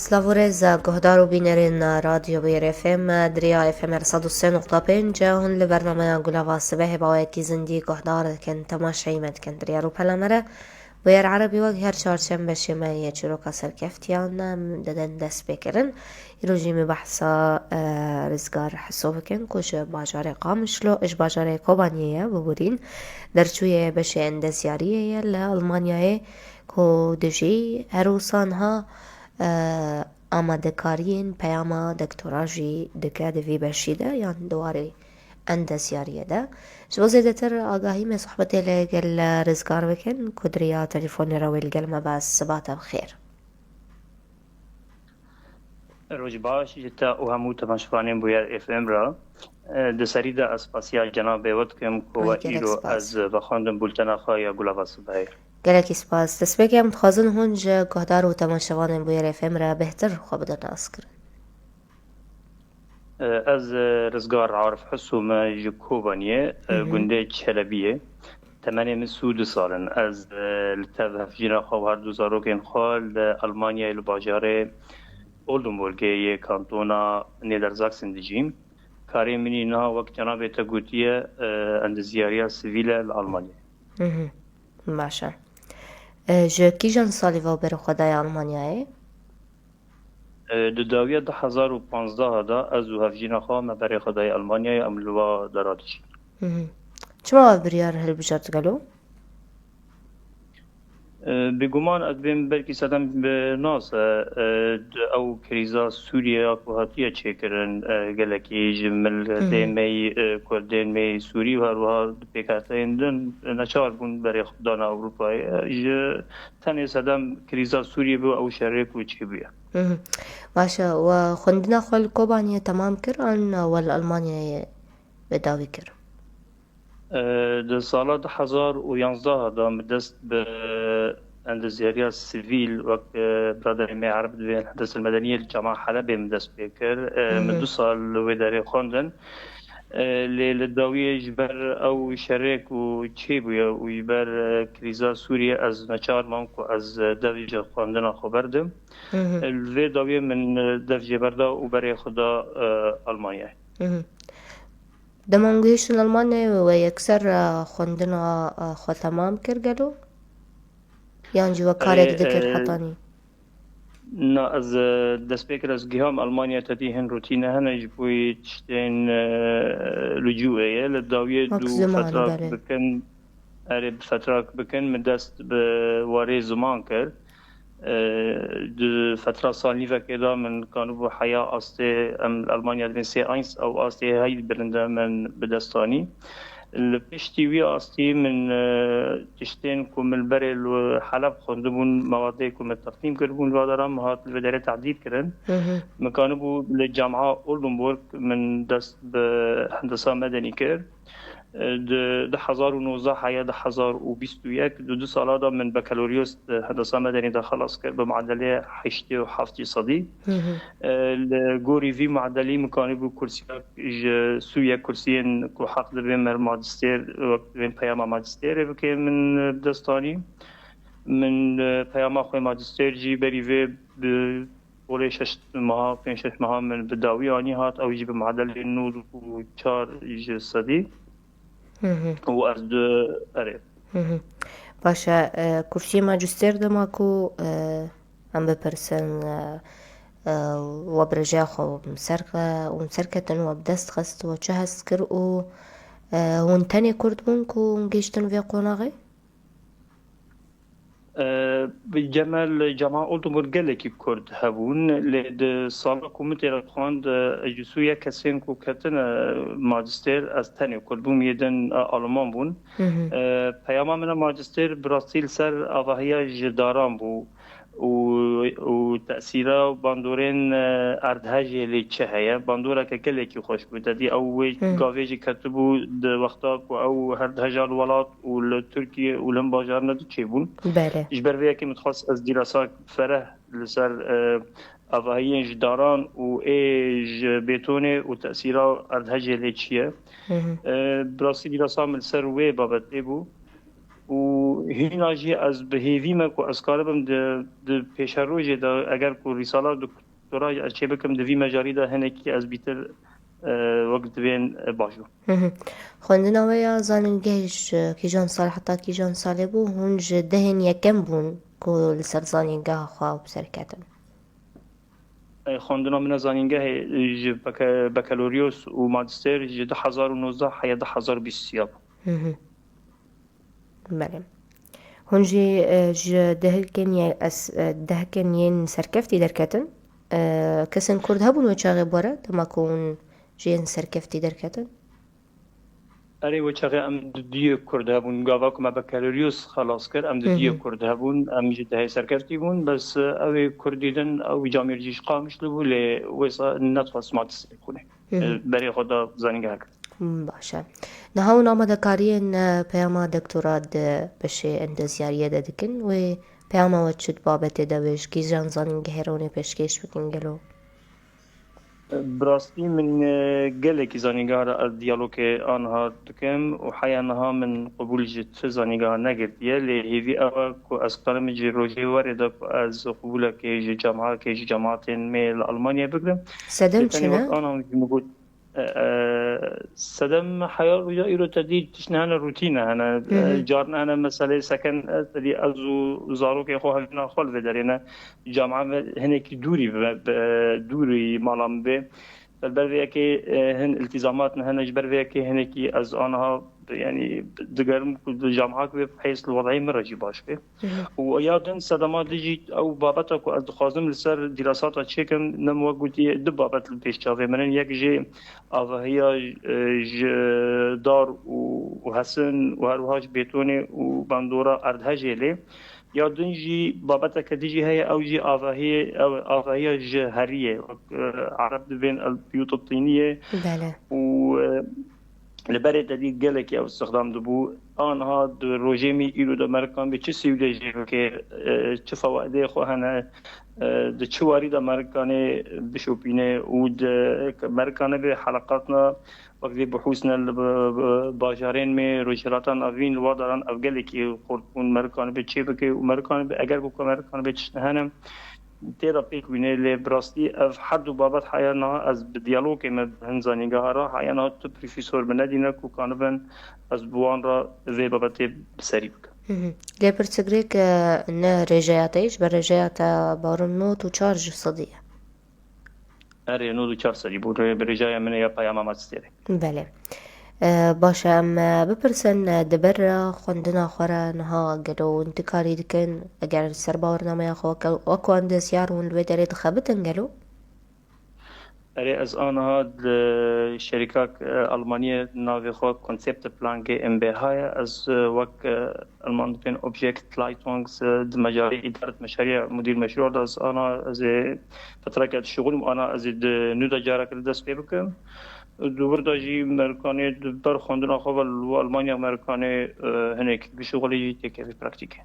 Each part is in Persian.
سلاورز گهدار و بینرین رادیو بیر اف ام دریا اف ام 103.5 هون لبرنامه گلوا صبح با کی زندی گهدار کن تماشای مد کن دریا رو پلمره بیر عربی وقت هر چهارشنبه شمایه چرو کسر کفتیان دادن دست بکرن یروجی می بحثا رزگار حساب کن کش باجار قامشلو اش باجار کوبانیه ببورین درچوی بشه اندزیاریه لألمانیای کو دجی عروسان ها ئامادەکاریین پەیاما دکتۆراژی دکە دەوی بەشیدا یان دووارەی ئەندەزیاریەدا ji bo zêdetir agahî me sohbetê lê gel rizgar bikin ku diriya telefônê re wê gel me bes sibata bixêr. روز باش جتا و همو تماشوانین بویا اف ام را دسری دا اسپاسیا جناب وقت کم کو ایرو از بخواندن بولتنا خوایا گلابا صبحی gelekî spas dest pêkê em dixwazin hûn ji guhdar û temaşevanên bûyê FM re bêhtir xwe bidin nas kirin. از رزگار عارف حسوم ji Kobaniyê gundê Çelebiyê temenê min sûd salin ez li tev hevjîna xwe her du zarokên xwe li Almanyayê li bajarê Oldenburgê yê kantona Nêdersachsen dijîm karê minî niha wek cenabê te gotiye endeziyariya sivîl e li Almanyayê. Baş e. Ji kîjan salî ve berê xwe daye Almanyayê? Di dawiya 2015 da ez û hevjîna xwe me berê xwe daye Almanyayê em li wa deratişîn. Çima ev biryar hilbijart gelo? بگمان از بین بلکی سدم به ناس او کریزا سوریه کو هاتیه چکرن گلکی جمل دیمی کردین می سوری و هر پیکاتین دن نچار بون برای خدان اروپایی ج تنی سدم کریزا سوریه بو او شرک و چی بیا. باشه و خندنا خال کوبانیه تمام کرد ول آلمانیه بداوی کرد. در سال 2011 دا مدست به اندزیاریا سیویل وقت برادر می عرب دوین حدث المدنی الجامعه حلب مدست بکر من 2 سال وداری خوندن لداوی جبر او شرک و چی بویا و جبر کریزا سوریه از نچار مانکو از دویج خوندن خبردم الوی داوی من دویج بردا و برای خدا آلمانیه دمانگویشون آلمانه و یکسر خوندنا خو تمام کرگلو؟ یان جو کارک دکر حتانی؟ نه از دست بکر از گیام آلمانیا تدی هن روتینه هن اجبوی تشتین لجوعه لداویه دو فترات بکن اره فترات بکن من دست به واره زمان کرد فترة صالحة كده من كانوا بحياة أصلي ألمانيا من سي أينس أو أصلي هاي برندا من بدستاني البشتي أصلي من تشتين كم البرل وحلب خندمون مواضيع كم التقديم كربون وادرام هات الودارة تعديل كرن من كانوا بالجامعة أولدنبورغ من دست بهندسة مدني كر ده 2019 حياة 2021 دو سالا من بكالوريوس هندسة مدني ده خلاص كر بمعدلية 87%. الجوري في معدلي مكاني بكرسيات سويا كرسيين كو حق بين ماجستير وقت بين بياما ماجستير بكي من دستاني من بياما خوي ماجستير جي بريفي بولي 6 ماه 5 ماه من بداوي يعني هات او يجي بمعدل نور و4 يجي صدي و از اره باشه کرسی ماجستر دما کو ام بپرسن و برجا خو مسرکتن و بدست خست و چه هست کر و تاني کرد بون کو گشتن وی قوناغی بالجمال جماعة أولدنبورغ gelekî Kurd hebûn lê di sala ku min tê xwand ejîsuya kesên ku ketin majistêr ez tenê Kurd bûm yêdin Alman bûn peyama min a majistêr bi rastî li ser avahiya ji daran bû û tesîra bandorên erdhejê lê çi heye bandoreke gelekî xweş bû tedî ew wê gavê jî ketibû di wexta ku ew erdheja li welat û li Tirkiye û li bajar ne diçêbûn ji ber vê yekê min dixwast ez dîrasa fereh li ser avahiyên ji daran û ê ji bêtonê û tesîra erdhejê lê çi ye bi rastî dîrasa min li ser wê babetê bû û هینا جی از بهیوی ما کو از کاربم د پیشروج دا اگر کو رساله دکترا چه بکم دوی مجاری دا هنکی از بیتر وقت بین باشو. خوندنا ویا زانینگهش کیجان سال حتی کیجان ساله بو هنج دهن یکم بون کو لسر زانینگه خواه بسرکتن. خواندنا من زانینگه بکالوریوس و ماجستر 2019 حیا 2020. بله. هنجی دهکن ین سرکفتی درکتن کسن کرد هبون و چاقی باره تما کون جین سرکفتی درکتن؟ اره و چاقی ام دیه کرد هبون گاوا که ما بکالوریوس خلاص کرد ام دیه کرد هبون ام جده سرکفتی بون بس اوی کردیدن او جامعه جیش قامش لبو لی ویسا نتواس ماجستر کنه برای خدا زانینگه کرد. باشه. نهاون آمده کارین پیاما دکتراد بشه اندازیاریه دادکن و پیاما و چود بابت دوش گیزان زانینگه هرونه پشکش بکن گلو؟ براستی من گله کی زانینگه از دیالوگ آنها دکم و حیانها من قبول جت زانینگه نگردیه لیهی اول کو از کارم جی روزی وارد از قبول که جماعت میل آلمانیا بگم. سدم چنه؟ آنها میگوید سدم حياة رجاء إيرو تدي تشنهنا روتينة أنا جارنا أنا مسألة سكن تدي أزو زاروك يخو هنا خال بدرينا جامعة هناك دوري مالام به البرفيا كي هن التزاماتنا هنا جبرفيا كي هناك از آنها يعني دقرم كل جامعات بحيث الوضعية مرجي باش به ويادن صدمات ديجي أو بابتك وأدخازم لسر دراسات تشيكم نمو قلتي دو بابت البيشتافي منن يك جي هي دار وحسن وهروهاج بيتوني وبندورة أردها جيلي یادن جی بابت کدیجی هی او جی آواهی جهریه عرب دبین البيوت الطينية بله و لبرد دادی گله که استخدام دبو آنها در روجمی ایرو در مرکان به چه سیوله که چه فوایده خواهنه در چه واری در مرکانه بشوپینه و در مرکانه به حلقاتنا وقتی بحوثنا باجارین می روجراتان اوین لوا دارن او گله که خورد مرکانه به چه بکه و مرکانه به اگر بکه مرکانه به چشنهنم تیرا پیک وینه لی براستی اف حد و بابت حیانا از دیالوگ ما هنزانیگه ها را حیانا تو پروفیسور بندینه که کانبن از بوان را وی بابت بسری بکن. لی پرسگریک نه رجایتش بر رجایت بارون نوت و چارج صدیه. اره نوت و چار صدی بود بر رجای من یا پیام ماجستری. بله. باشم بپرسن دبر خوندنا خوره نها گلو انتکاری دکن اگر سر باورنامه خو وکو اندس یارون لوی دارید خبتن گلو؟ اره از آنها شرکات آلمانیه ناوی خو کنسپت پلان که ام بی های از وقت آلمان دکن اوبجکت لایتونگز مجاری اداره مشاريع مدیر مشروع از آنها از فتره که شغلم آنها از نودا جاره کرده دست پی بکم دوباره داشتی مرکانه بر خواندن آخه و آلمانی مرکانه هنک بشغلی تکیه پرکتیکه.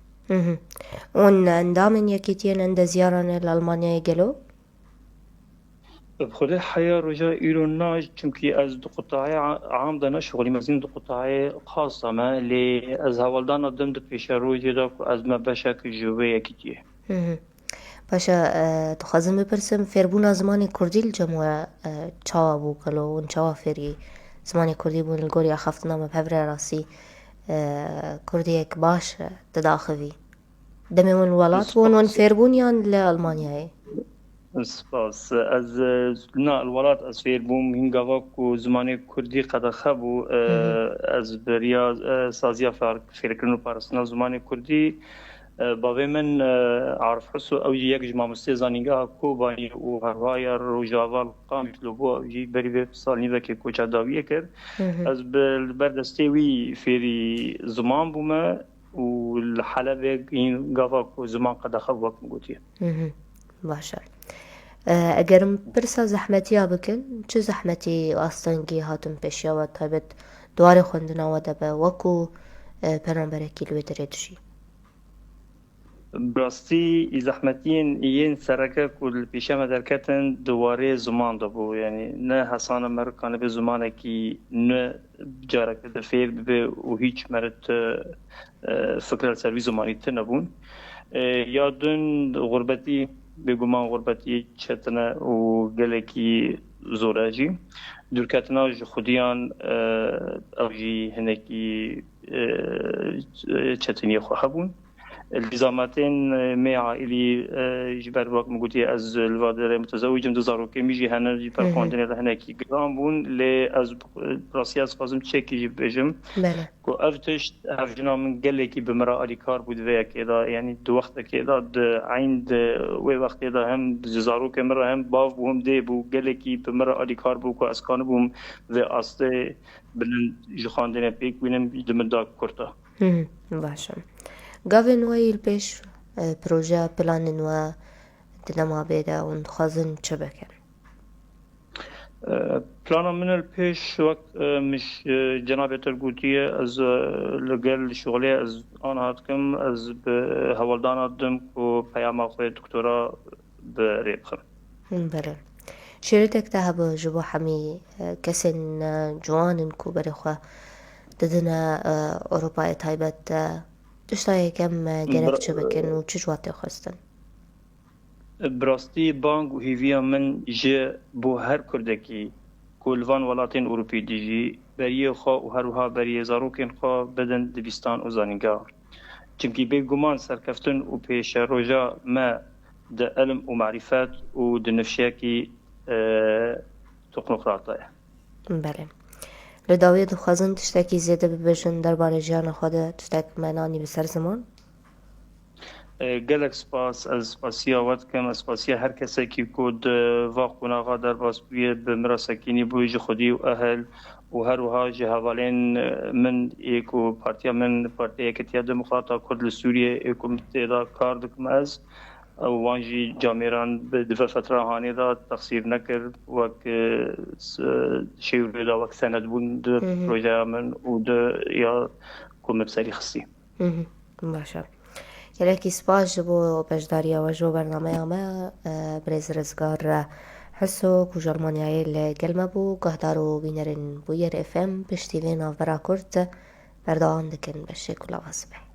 اون اندامن یکی تین اند زیارانه لآلمانیا گلو؟ بخدا حياة رجاء إيران ناج چونكي از دو قطاعي عام دانا شغلي مزين دو قطاعي خاصة ما اللي از هوالدانا دم دو پیش روی دا از ما بشک جوه یکیتیه. باشا تخازم بپرسم فيربونا زماني كردي الجموع چاوا بو كلو ون چاوا فيري زماني كردي بون الگوري اخفتنا مبهبر راسي كرديك باش تداخوي دمي ون الولات ون فيربونيان لألمانيا سپاس از نا الولات از فيربوم هنگاوا کو زماني كردي قد خبو از بريا سازيا فيركرنو پارسنا زماني كردي بابا من عارف حسو او یک جمع مستزانیگاه کوبانی و هروای روجاوال قامش لبو جی بری سالنی وکی کوچا داویه کرد از بردسته وی فیری زمان بومه و الحلبه این گاوا کو زمان قد خب وقت مگوتیه باشه اگرم برسا زحمتی ها بکن چه زحمتی آستانگی هاتم پیشیا و تابت دوار خوندنا و دبه وکو پرنبره کلوی دره دشی براستی زحمتین این سرکه کل پیشم درکتن دواره زمان دا بو یعنی نه حسان مرکانه به زمانه کی نه جارکه دفیر به و هیچ مرت فکر سروی زمانی نبون یادن غربتی بگمان غربتی چتنه و گلکی زوراجی درکتنا خودیان اوجی هنکی چتنی خواه بون التزاماتين مع عائلي جبر وقت مقولي از الوادر متزوجم دزاروكي ميجي هنا جبر كوندين هنا كي جرام بون ل از براسياس قازم تشيكي جيب بجم بله كو افتش افجنا من قال لك بمرا ادي كار بود ويا كذا يعني دو وقت كذا عند وي وقت كذا هم دزاروكي مره هم باف وهم دي بو قال لك بمرا ادي كار بو كو اسكان بوم و استه بلن جخاندين بيك وينم دمدا كورتا باشم گاوین وی البیش پروژه پلان و دنما بیده و خازن چه بکن؟ پلانا من البیش وقت مش جناب ترگوتیه از لگل شغلی از آن هاتکم از به هوالدان آدم که پیام آخوی دکترا به ریب خم. بله. شریتک تهب جبو حمی کسین جوانن کو بری خواه ددنا اروپای تایبت دشتای کم گرفت چه بکن و چه جواتی خواستن؟ براستی بانگ و هیویا من جه بو هر کردکی کلوان ولاتین اروپی دیجی بریه خواه و هروها بریه زاروکین خواه بدن دبیستان و زانینگار چونکی به گمان سرکفتن و پیش روژا ما ده علم و معرفت و ده نفشیکی تکنوقراطه. بله. لداوی دخوازن تشتاکی زیاده ببیشن در باره جان خود تشتاک منانی بسر زمان؟ گلک سپاس از سپاسیا وقت کم از سپاسیا هر کسی که کود واقعنا قادر باز بیه به مراسکینی بویج خودی و اهل و هر وها جهوالین من ایکو پارتیا من پارتیا کتیا دموکراتا کرد سوریه ایکو متدا کار دکم از او وانجی جامیران به دفع فتره هانی دا تقصیر نکرد وک شیوری دا وک سند بون ده پروژه من و ده یا کم بسری خستی باشه کلکی سپاس جبو بجداریا و جو برنامه ما برز رزگار حسو کو جرمانیای لگلمه بو گهدارو بینرین بو یر FM پشتیوین آف برا کرد بردان دکن بشه کلا واسبه